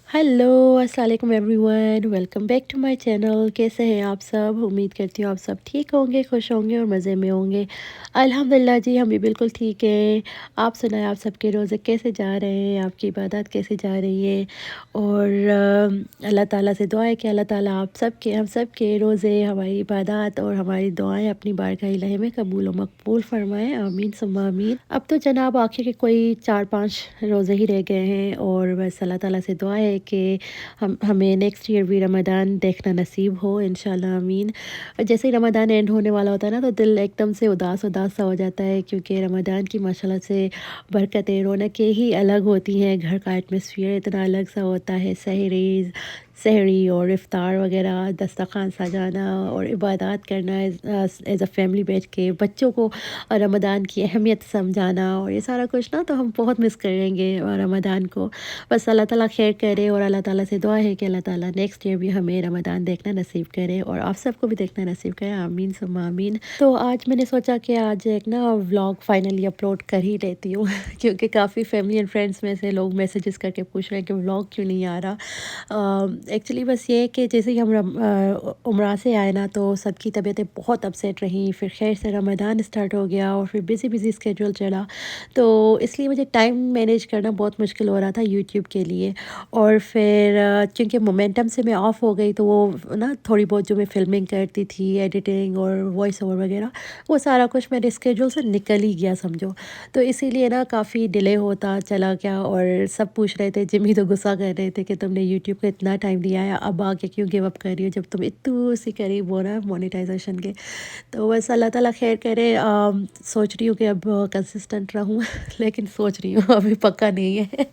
Hello अस्सलाम वालेकुम everyone, welcome back to my channel. कैसे हैं आप सब? उम्मीद करती हूँ आप सब ठीक होंगे, खुश होंगे और मज़े में होंगे। अल्हम्दुलिल्लाह जी, हम भी बिल्कुल ठीक हैं। आप सुनाएं, आप सबके रोज़े कैसे जा रहे हैं, आपकी इबादत कैसे जा रही है? और अल्लाह ताला से दुआ है कि अल्लाह ताला आप सबके, हम सब के रोज़े, हमारी इबादत और हमारी दुआएं अपनी बारगाह इलाही में कबूल व मकबूल फरमाएँ। आमीन सुम्मा आमीन। अब तो जनाब आखिर के कोई 4-5 रोज़े ही रह गए हैं और बस अल्लाह ताला से दुआ है कि हमें नेक्स्ट ईयर भी रमज़ान देखना नसीब हो, इंशाल्लाह आमीन। और जैसे ही रमज़ान एंड होने वाला होता है ना, तो दिल एकदम से उदास उदास सा हो जाता है, क्योंकि रमज़ान की माशाल्लाह से बरकतें, रौनकें ही अलग होती हैं। घर का एटमॉस्फेयर इतना अलग सा होता है। सहरी और इफ़्तार वगैरह, दस्तरख़्वान सजाना और इबादत करना, एज़ अ फैमिली बैठ के बच्चों को रमज़ान की अहमियत समझाना, और ये सारा कुछ ना तो हम बहुत मिस करेंगे रमज़ान को। बस अल्लाह ताला खैर करे, और अल्लाह ताला से दुआ है कि अल्लाह ताला नेक्स्ट ईयर भी हमें रमज़ान देखना नसीब करे और आप सबको भी देखना नसीब करे। आमीन सुम्मा आमीन। तो आज मैंने सोचा कि आज एक ना व्लॉग फाइनली अपलोड कर ही लेती हूँ क्योंकि काफ़ी फैमिली एंड फ्रेंड्स में से लोग मैसेजेस करके पूछ रहे हैं कि व्लॉग क्यों नहीं आ रहा। एक्चुअली बस ये है कि जैसे ही हम उम्रा से आए ना, तो सबकी तबीयतें बहुत अपसेट रहीं। फिर खैर से रमज़ान स्टार्ट हो गया और फिर बिज़ी बिज़ी स्केड्यूल चला, तो इसलिए मुझे टाइम मैनेज करना बहुत मुश्किल हो रहा था यूट्यूब के लिए। और फिर चूँकि मोमेंटम से मैं ऑफ हो गई, तो वो ना थोड़ी बहुत जो मैं फ़िल्मिंग करती थी, एडिटिंग और वॉइस ओवर वगैरह, वो सारा कुछ मेरे स्केड्यूल से निकल ही गया समझो। तो इसीलिए ना काफ़ी डिले होता चला गया, और सब पूछ रहे थे, जिमी तो गुस्सा कर रहे थे कि तुमने यूट्यूब को इतना टाइम दिया है, अब आके क्यों गिव अप कर रही हो, जब तुम इतनी सी करीब हो ना मोनेटाइजेशन के। तो बस अल्लाह ताला खैर करे। सोच रही हूँ कि अब कंसिस्टेंट रहूँ लेकिन सोच रही हूँ, अभी पक्का नहीं है।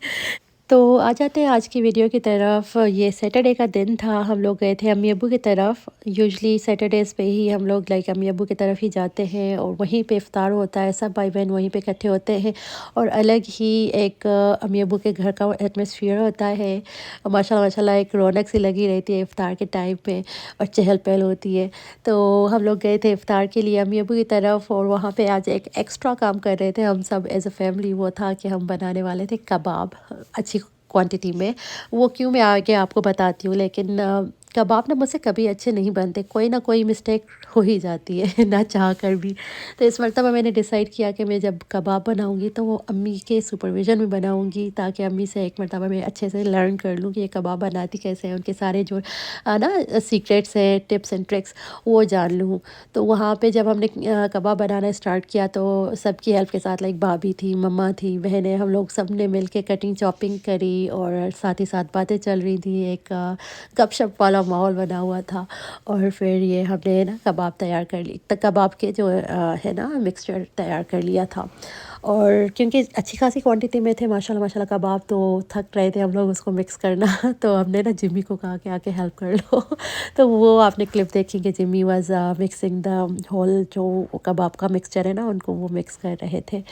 तो आ जाते हैं आज की वीडियो की तरफ। ये सैटरडे का दिन था, हम लोग गए थे अम्मी अब्बू की तरफ। यूजुअली सैटरडेज़ पे ही हम लोग लाइक अम्मी अब्बू की तरफ ही जाते हैं, और वहीं पे इफ़्तार होता है, सब भाई बहन वहीं पे इकट्ठे होते हैं, और अलग ही एक अम्मी अब्बू के घर का एटमॉस्फेयर होता है। माशाल्लाह माशाल्लाह एक रौनक सी लगी रहती है इफ़्तार के टाइम पे, और चहल पहल होती है। तो हम लोग गए थे इफ़्तार के लिए अम्मी अब्बू की तरफ, और वहाँ पे आज एक एक्स्ट्रा काम कर रहे थे हम सब एज़ अ फैमिली। वो था कि हम बनाने वाले थे कबाब अच्छी क्वांटिटी में। वो क्यों मैं आगे आपको बताती हूँ, लेकिन कबाब ना मुझसे कभी अच्छे नहीं बनते, कोई ना कोई मिस्टेक हो ही जाती है ना चाह कर भी। तो इस मरतबा मैंने डिसाइड किया कि मैं जब कबाब बनाऊँगी तो वो अम्मी के सुपरविज़न में बनाऊँगी, ताकि अम्मी से एक मरतबा मैं अच्छे से लर्न कर लूँ कि ये कबाब बनाती कैसे हैं, उनके सारे जो ना सीक्रेट्स हैं, टिप्स एंड ट्रिक्स, वो जान लूँ। तो वहाँ पे जब हमने कबाब बनाना स्टार्ट किया, तो सबकी हेल्प के साथ लाइक भाभी थी, मम्मा थी, बहनें, हम लोग सब ने मिल के कटिंग चॉपिंग करी, और साथ ही साथ बातें चल रही थी। एक गपशप वाला माहौल बना हुआ था। और फिर ये हमने ना कबाब तैयार कर ली, तो कबाब के जो है ना मिक्सचर तैयार कर लिया था। और क्योंकि अच्छी खासी क्वांटिटी में थे माशाल्लाह माशाल्लाह कबाब, तो थक रहे थे हम लोग उसको मिक्स करना तो हमने ना जिम्मी को कहा कि आके हेल्प कर लो तो वो आपने क्लिप देखी कि Jimmy was mixing the whole जो कबाब का मिक्सचर है ना, उनको वो मिक्स कर रहे थे।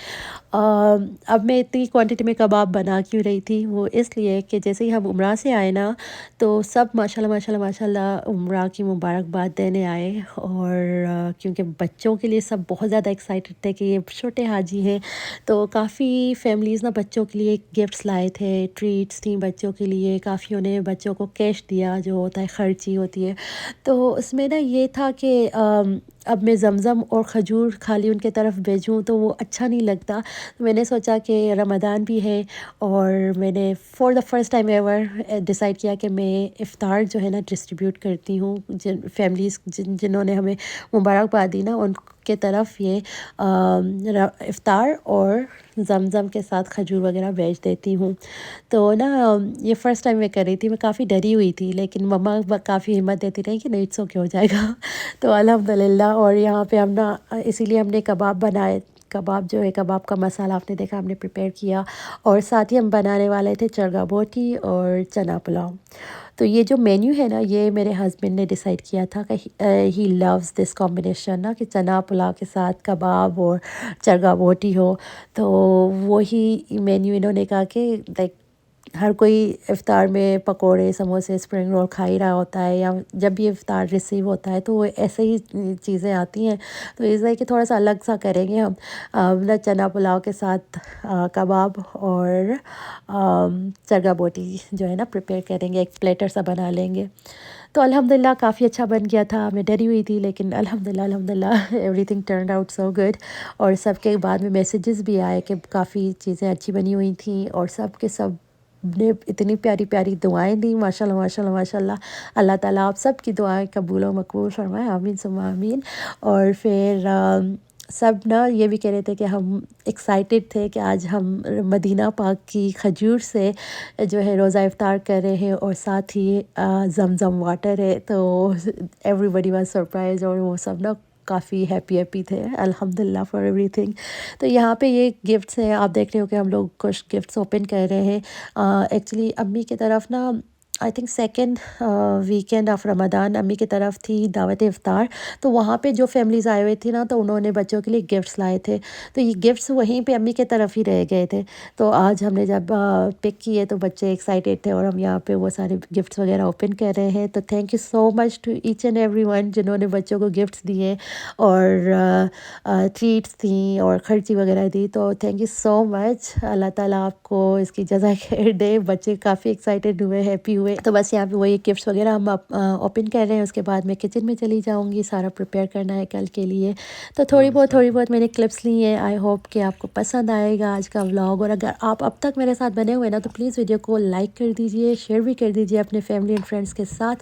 अब मैं इतनी क्वांटिटी में कबाब बना क्यों रही थी, वो इसलिए कि जैसे ही हम उम्रा से आए ना, तो सब माशाल्लाह माशाल्लाह माशाल्लाह उम्रा की मुबारकबाद देने आए। और क्योंकि बच्चों के लिए सब बहुत ज़्यादा एक्साइटेड थे कि ये छोटे हाजी हैं, तो काफ़ी फैमिलीज़ ना बच्चों के लिए गिफ्ट्स लाए थे, ट्रीट्स थी बच्चों के लिए, काफ़ी उन्हें बच्चों को कैश दिया, जो होता है खर्ची होती है। तो उसमें ना ये था कि अब मैं ज़मज़म और खजूर खाली उनके तरफ भेजूँ तो वो अच्छा नहीं लगता। तो मैंने सोचा कि रमज़ान भी है, और मैंने for the first time ever decide किया कि मैं इफ़्तार जो है ना डिस्ट्रीब्यूट करती हूँ, जिन फैमिलीज़ जिन्होंने हमें मुबारकबाद दी ना, उनके तरफ ये इफ़्तार और ज़मज़म के साथ खजूर वगैरह भेज देती हूँ। तो ना ये फ़र्स्ट टाइम मैं कर रही थी, मैं काफ़ी डरी हुई थी, लेकिन मम्मा काफ़ी हिम्मत देती रही कि नहीं, इट्स ओके, हो जाएगा तो अल्हम्दुलिल्लाह। और यहाँ पे हम ना इसीलिए हमने कबाब बनाए। कबाब जो है, कबाब का मसाला आपने देखा हमने प्रिपेयर किया, और साथ ही हम बनाने वाले थे चरगा बोटी और चना पुलाव। तो ये जो मेन्यू है ना, ये मेरे हस्बैंड ने डिसाइड किया था कि ही लव्स दिस कॉम्बिनेशन ना, कि चना पुलाव के साथ कबाब और चरगा बोटी हो। तो वही मेन्यू इन्होंने कहा कि लाइक हर कोई इफ़्तार में पकोड़े समोसे स्प्रिंग रोल खा ही रहा होता है, या जब भी इफ़्तार रिसीव होता है तो वो ऐसे ही चीज़ें आती हैं। तो इसलिए कि थोड़ा सा अलग सा करेंगे हम, मतलब चना पुलाव के साथ कबाब और चरगा बोटी जो है ना प्रिपेयर करेंगे, एक प्लेटर सा बना लेंगे। तो अल्हम्दुलिल्लाह काफ़ी अच्छा बन गया था। मैं डरी हुई थी लेकिन अल्हम्दुलिल्लाह अल्हम्दुलिल्लाह everything turned out so good. और सबके बाद में मैसेजेस भी आए कि काफ़ी चीज़ें अच्छी बनी हुई थी, और सब के सब ने इतनी प्यारी प्यारी दुआएं दी, माशाल्लाह माशाल्लाह माशाल्लाह। अल्लाह ताला आप सब की दुआएं कबूल व मकबूल फरमाए, आमीन सुम्मा आमीन। और फिर सब ना ये भी कह रहे थे कि हम एक्साइटेड थे कि आज हम मदीना पाक की खजूर से जो है रोज़ा इफ़्तार कर रहे हैं, और साथ ही ज़मज़म वाटर है। तो एवरीबॉडी वाज सरप्राइज, और वो सब ना काफ़ी हैप्पी थे, अल्हम्दुलिल्लाह फॉर एवरीथिंग। तो यहाँ पे ये गिफ्ट्स हैं, आप देख रहे हो कि हम लोग कुछ गिफ्ट्स ओपन कर रहे हैं। एक्चुअली अम्मी की तरफ ना I think second weekend of Ramzan अम्मी की तरफ थी दावत इफ़्तार। तो वहाँ पे जो फैमिलीज़ आए हुए थे ना, तो उन्होंने बच्चों के लिए गिफ्ट्स लाए थे। तो ये गिफ्ट्स वहीं पे अम्मी की तरफ ही रह गए थे। तो आज हमने जब पिक किए तो बच्चे एक्साइटेड थे, और हम यहाँ पे वो सारे गिफ्ट्स वगैरह ओपन कर रहे हैं। तो thank you so much to each and everyone जिन्होंने बच्चों को गिफ्ट्स दिए और ट्रीट्स थी और खर्ची वगैरह दी। तो थैंक यू सो मच, अल्लाह ताला आपको इसकी जज़ा खैर दे। बच्चे काफ़ी एक्साइटेड हुए, हैप्पी हुए। तो बस यहाँ पे वही गिफ्ट्स वगैरह हम ओपन कर रहे हैं। उसके बाद मैं किचन में चली जाऊँगी, सारा प्रिपेयर करना है कल के लिए। तो थोड़ी बहुत मैंने क्लिप्स ली हैं। आई होप कि आपको पसंद आएगा आज का व्लॉग। और अगर आप अब तक मेरे साथ बने हुए ना, तो प्लीज़ वीडियो को लाइक कर दीजिए, शेयर भी कर दीजिए अपने फैमिली एंड फ्रेंड्स के साथ।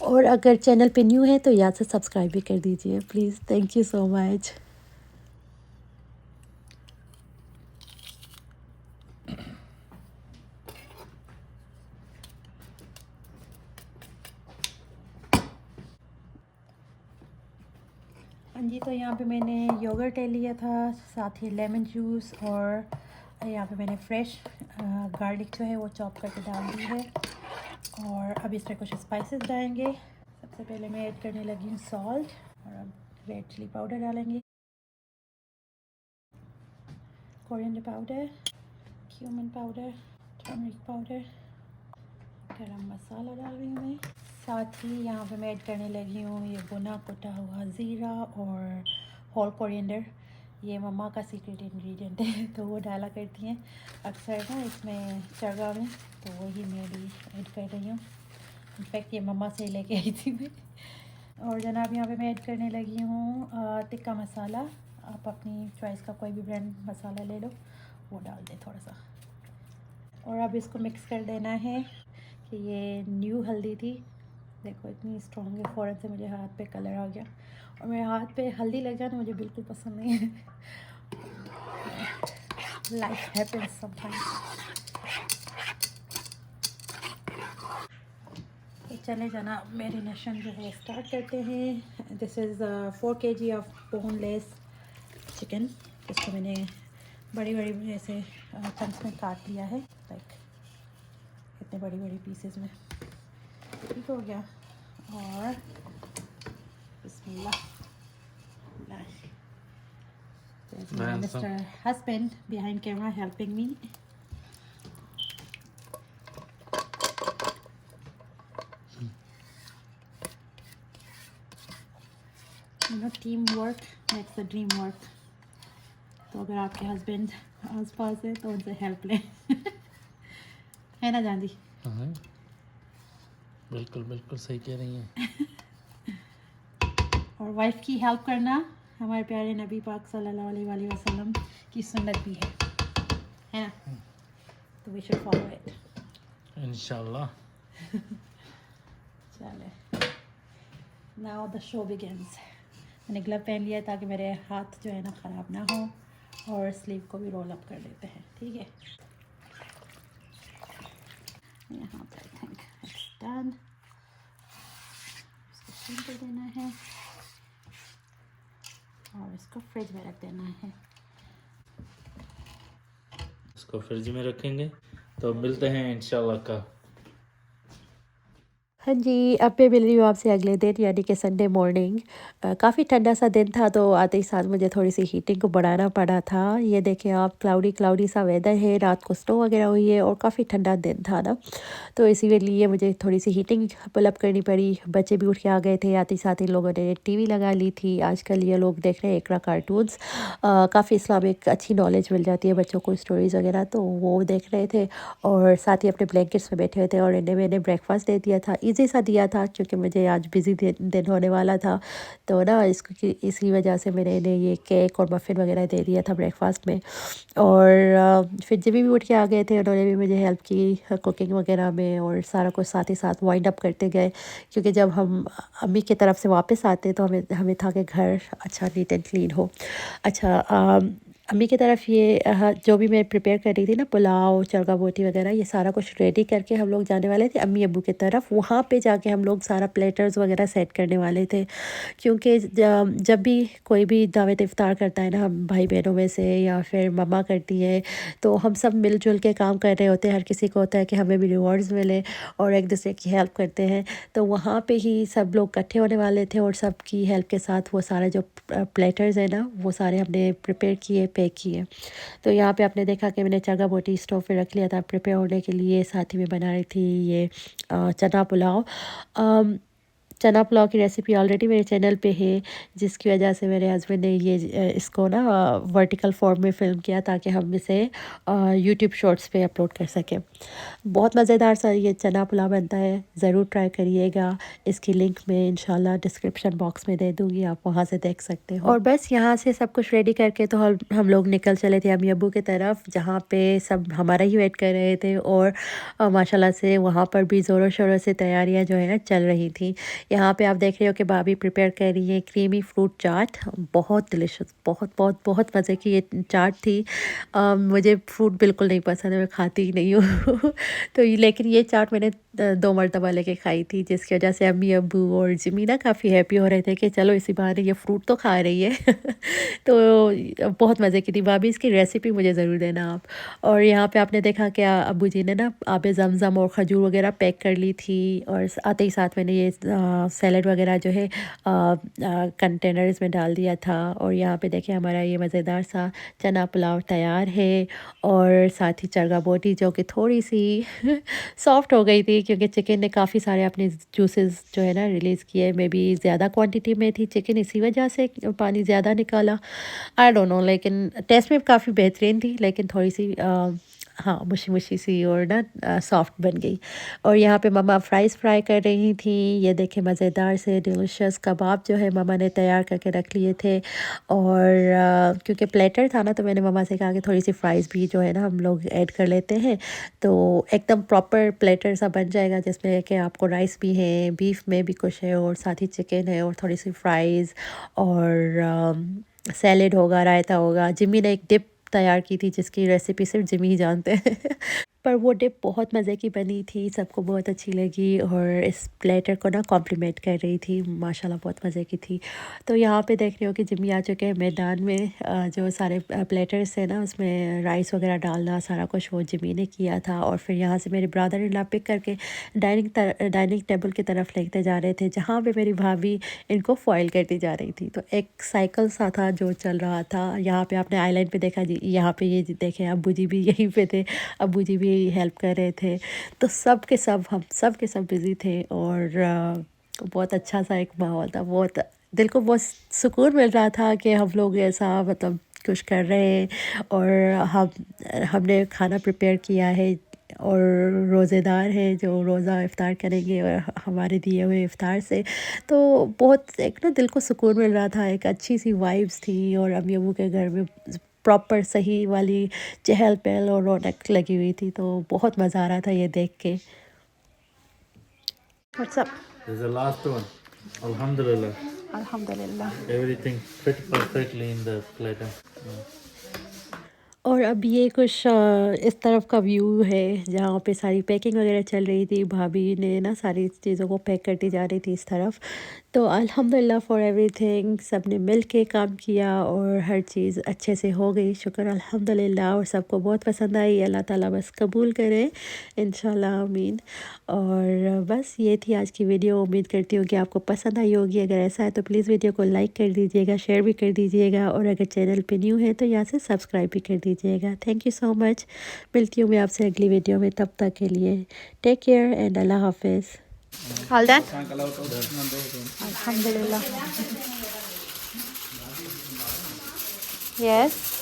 और अगर चैनल पे न्यू है तो याद से सब्सक्राइब भी कर दीजिए please. Thank you so much. हाँ जी, तो यहाँ पे मैंने योगर्ट ले लिया था, साथ ही लेमन जूस, और यहाँ पे मैंने फ्रेश गार्लिक जो है वो चॉप करके डाल दी है। और अब इसमें कुछ स्पाइसेस डालेंगे। सबसे पहले मैं ऐड करने लगी हूँ सॉल्ट, और अब रेड चिली पाउडर डालेंगे, coriander powder, cumin powder, turmeric powder, गरम मसाला डाल रही हूँ मैं। साथ ही यहाँ पे मैं ऐड करने लगी हूँ ये भुना कुटा हुआ ज़ीरा और होल कोरिएंडर। ये मम्मा का सीक्रेट इंग्रेडिएंट है, तो वो डाला करती हैं अक्सर ना इसमें चरगा में, तो वही मैं भी ऐड कर रही हूँ। इनफैक्ट ये मम्मा से लेके आई थी मैं। और जनाब यहाँ पे मैं ऐड करने लगी हूँ टिक्का मसाला। आप अपनी चॉइस का कोई भी ब्रांड मसाला ले लो, वो डाल दें थोड़ा सा। और अब इसको मिक्स कर देना है। कि ये न्यू हल्दी थी, देखो इतनी स्ट्रॉन्ग है, फ़ौरन से मुझे हाथ पे कलर आ गया। और मेरे हाथ पे हल्दी लग जाना मुझे बिल्कुल पसंद नहीं है। Life happens sometimes. तो चले जाना मैरिनेशन जो है स्टार्ट करते हैं। This is 4 kg of boneless chicken. इसको मैंने बड़ी बड़ी ऐसे चंक्स में काट लिया है, लाइक इतने बड़ी बड़ी पीसेस में। ठीक हो गया। और बिस्मिल्लाह। There's my Mr. husband behind camera helping me. You know, teamwork makes the dream work. तो अगर आपके हस्बैंड आस पास है तो उनसे हेल्प लें। है ना जानदी? हाँ, बिल्कुल बिल्कुल सही कह रही हैं। और वाइफ की हेल्प करना हमारे प्यारे नबी पाक सल्लल्लाहु अलैहि वसल्लम की सुन्नत भी है ना? तो वी शुड फॉलो इट इंशाल्लाह। चले, नाउ द शो बिगिंस। मैंने ग्लव पहन लिया ताकि मेरे हाथ जो है ना ख़राब ना हो। और स्लीव को भी रोल अप कर देते हैं, ठीक है। यहाँ पर आई थिंक इट्स डन। इसको सील कर देना है और इसको फ्रिज में रख देना है। इसको फ्रिज में रखेंगे तो मिलते हैं इंशाल्लाह का। हाँ जी, अब मैं मिल रही हूँ आपसे अगले दिन यानी कि संडे मॉर्निंग। काफ़ी ठंडा सा दिन था तो आते ही साथ मुझे थोड़ी-सी हीटिंग को बढ़ाना पड़ा था। ये देखें आप क्लाउडी क्लाउडी सा वेदर है, रात को स्नो वगैरह हुई है और काफ़ी ठंडा दिन था ना, तो इसीलिए मुझे थोड़ी-सी हीटिंग पुल अप करनी पड़ी। बच्चे भी उठ के आ गए थे, आते ही साथ इन लोगों ने टीवी लगा ली थी। आजकल ये लोग देख रहे हैं इकरा कार्टून्स। काफ़ी इस्लामिक अच्छी नॉलेज मिल जाती है बच्चों को, स्टोरीज़ वगैरह, तो वो देख रहे थे और साथ ही अपने ब्लैंकेट्स में बैठे हुए थे और इन्हें मैंने ब्रेकफ़ास्ट दे दिया था। ईज़ी सा दिया था क्योंकि मुझे आज बिज़ी दिन होने वाला था। तो ना इसको कि इसी वजह से मैंने इन्हें ये केक और मफ़िन वगैरह दे दिया था ब्रेकफ़ास्ट में। और फिर जभी भी उठ के आ गए थे उन्होंने भी मुझे हेल्प की कुकिंग वगैरह में और सारा कुछ साथ ही साथ वाइंड अप करते गए, क्योंकि जब हम अम्मी की तरफ से वापस आते तो हमें हमें था कि घर अच्छा नीट एंड क्लीन हो। अच्छा, अम्मी की तरफ ये जो भी मैं प्रिपेयर कर रही थी ना, पुलाव, चरगा बोटी वगैरह, ये सारा कुछ रेडी करके हम लोग जाने वाले थे अम्मी अब्बू की तरफ। वहाँ पे जाके हम लोग सारा प्लेटर्स वगैरह सेट करने वाले थे, क्योंकि जब भी कोई भी दावत इफ्तार करता है ना, हम भाई बहनों में से या फिर मम्मा करती है, तो हम सब मिलजुल के काम कर रहे होते हैं। हर किसी को होता है कि हमें भी रिवॉर्ड्स मिले और एक दूसरे की हेल्प करते हैं। तो वहाँ पे ही सब लोग इकट्ठे होने वाले थे और सबकी हेल्प के साथ वो सारा जो प्लेटर्स है ना, वो सारे हमने प्रिपेयर किए, पैक किए। तो यहाँ पे आपने देखा कि मैंने चरगा बोटी स्टोव पे रख लिया था प्रिपेयर होने के लिए। साथ ही में बना रही थी ये चना पुलाव। अम, चना पुलाव की रेसिपी ऑलरेडी मेरे चैनल पे है, जिसकी वजह से मेरे हस्बैंड ने ये इसको ना वर्टिकल फॉर्म में फ़िल्म किया ताकि हम इसे यूट्यूब शॉर्ट्स पे अपलोड कर सकें। बहुत मज़ेदार सा ये चना पुलाव बनता है, ज़रूर ट्राई करिएगा। इसकी लिंक मैं इंशाल्लाह डिस्क्रिप्शन बॉक्स में दे दूँगी, आप वहाँ से देख सकते हो। और बस यहाँ से सब कुछ रेडी करके तो हम लोग निकल चले थे अम्मी अब्बू की तरफ, जहाँ पे सब हमारा ही वेट कर रहे थे और माशाल्लाह से वहाँ पर भी ज़ोरों शोरों से तैयारियाँ जो है ना चल रही थी। यहाँ पे आप देख रहे हो कि भाभी प्रिपेयर कर रही है क्रीमी फ्रूट चाट। बहुत डिलिशियस, बहुत बहुत बहुत मज़े की ये चाट थी। मुझे फ्रूट बिल्कुल नहीं पसंद है, मैं खाती ही नहीं हूँ। तो ये लेकिन ये चाट मैंने 2 मरतबा लेके खाई थी, जिसकी वजह से अम्मी अब्बू और जिम्मी ना काफ़ी हैप्पी हो रहे थे कि चलो इसी बहाने ये फ्रूट तो खा रही है। तो बहुत मज़े की थी। भाभी इसकी रेसिपी मुझे ज़रूर देना आप। और यहाँ पे आपने देखा कि अब्बू जी ने ना आबे ज़मज़म और खजूर वगैरह पैक कर ली थी और आते ही साथ मैंने ये सैलड वगैरह जो है कंटेनर्स में डाल दिया था। और यहाँ पे देखिए हमारा ये मज़ेदार सा चना पुलाव तैयार है और साथ ही चरगा बोटी जो कि थोड़ी-सी सॉफ्ट हो गई थी, क्योंकि चिकन ने काफ़ी सारे अपने जूसेस जो है ना रिलीज़ किए। मे बी ज़्यादा क्वांटिटी में थी चिकन, इसी वजह से पानी ज़्यादा निकाला। आई डोंट नो, लेकिन टेस्ट में काफ़ी बेहतरीन थी, लेकिन थोड़ी-सी हाँ, मुशी-मुशी सी और ना सॉफ्ट बन गई। और यहाँ पे मम्मा फ्राइज़ फ्राई कर रही थी। ये देखें मज़ेदार से डिलीशियस कबाब जो है मम्मा ने तैयार करके रख लिए थे। और क्योंकि प्लेटर था ना, तो मैंने मम्मा से कहा कि थोड़ी-सी फ्राइज़ भी जो है ना हम लोग ऐड कर लेते हैं, तो एकदम प्रॉपर प्लेटर सा बन जाएगा, जिसमें कि आपको राइस भी है, बीफ में भी कुछ है और साथ ही चिकन है और थोड़ी-सी फ्राइज़ और सैलेड होगा, रायता होगा। जिम्मी ने एक डिप तैयार की थी जिसकी रेसिपी सिर्फ़ जिम्मी ही जानते हैं। पर वो डिप बहुत मज़े की बनी थी, सबको बहुत अच्छी लगी और इस प्लेटर को ना कॉम्प्लीमेंट कर रही थी, माशाल्लाह बहुत मज़े की थी। तो यहाँ पे देख रहे हो कि जिम्मी आ चुके हैं मैदान में। जो सारे प्लेटर्स थे ना, उसमें राइस वगैरह डालना सारा कुछ वो जिम्मी ने किया था। और फिर यहाँ से मेरे ब्रदर इन लॉ पिक करके डाइनिंग टेबल की तरफ लेते जा रहे थे, जहाँ पे मेरी भाभी इनको फॉइल करती जा रही थी। तो एक साइकिल सा था जो चल रहा था। यहाँ पे आपने आइलैंड पे देखा जी, यहाँ पे ये देखें अब्बू जी भी यहीं पे थे, अब्बू जी भी हेल्प कर रहे थे। तो सब के सब हम सब के सब बिज़ी थे और बहुत अच्छा सा एक माहौल था। बहुत दिल को बहुत सुकून मिल रहा था कि हम लोग ऐसा मतलब कुछ कर रहे हैं और हमने खाना प्रिपेयर किया है और रोज़ेदार हैं जो रोज़ा इफ़्तार करेंगे और हमारे दिए हुए इफ़्तार से। तो बहुत एक ना दिल को सुकून मिल रहा था, एक अच्छी-सी वाइब्स थी और अम्मी अब्बू के घर में प्रॉपर सही वाली चहल-पहल और रौनक लगी हुई थी, तो बहुत मज़ा आ रहा था ये देख के। What's up? This is the last one. Alhamdulillah. अल्हम्दुलिल्लाह। Everything fit perfectly in the platter. और अब ये कुछ इस तरफ का व्यू है जहाँ पे सारी पैकिंग वगैरह चल रही थी। भाभी ने ना सारी चीज़ों को पैक करती जा रही थी इस तरफ। तो अल्हम्दुलिल्लाह फ़ॉर एवरीथिंग, सब ने मिल के काम किया और हर चीज़ अच्छे से हो गई, शुक्र अल्हम्दुलिल्लाह। और सबको बहुत पसंद आई, अल्लाह ताला बस कबूल करे इंशाल्लाह, आमीन। और बस ये थी आज की वीडियो, उम्मीद करती हूँ कि आपको पसंद आई होगी। अगर ऐसा है तो प्लीज़ वीडियो को लाइक कर दीजिएगा, शेयर भी कर दीजिएगा, और अगर चैनल पे न्यू है तो यहाँ से सब्सक्राइब भी कर दीजिएगा। Thank you so much. मिलती हूँ मैं आपसे अगली वीडियो में, तब तक के लिए टेक केयर एंड अल्लाह हाफिज़। All done? Alhamdulillah. Yes.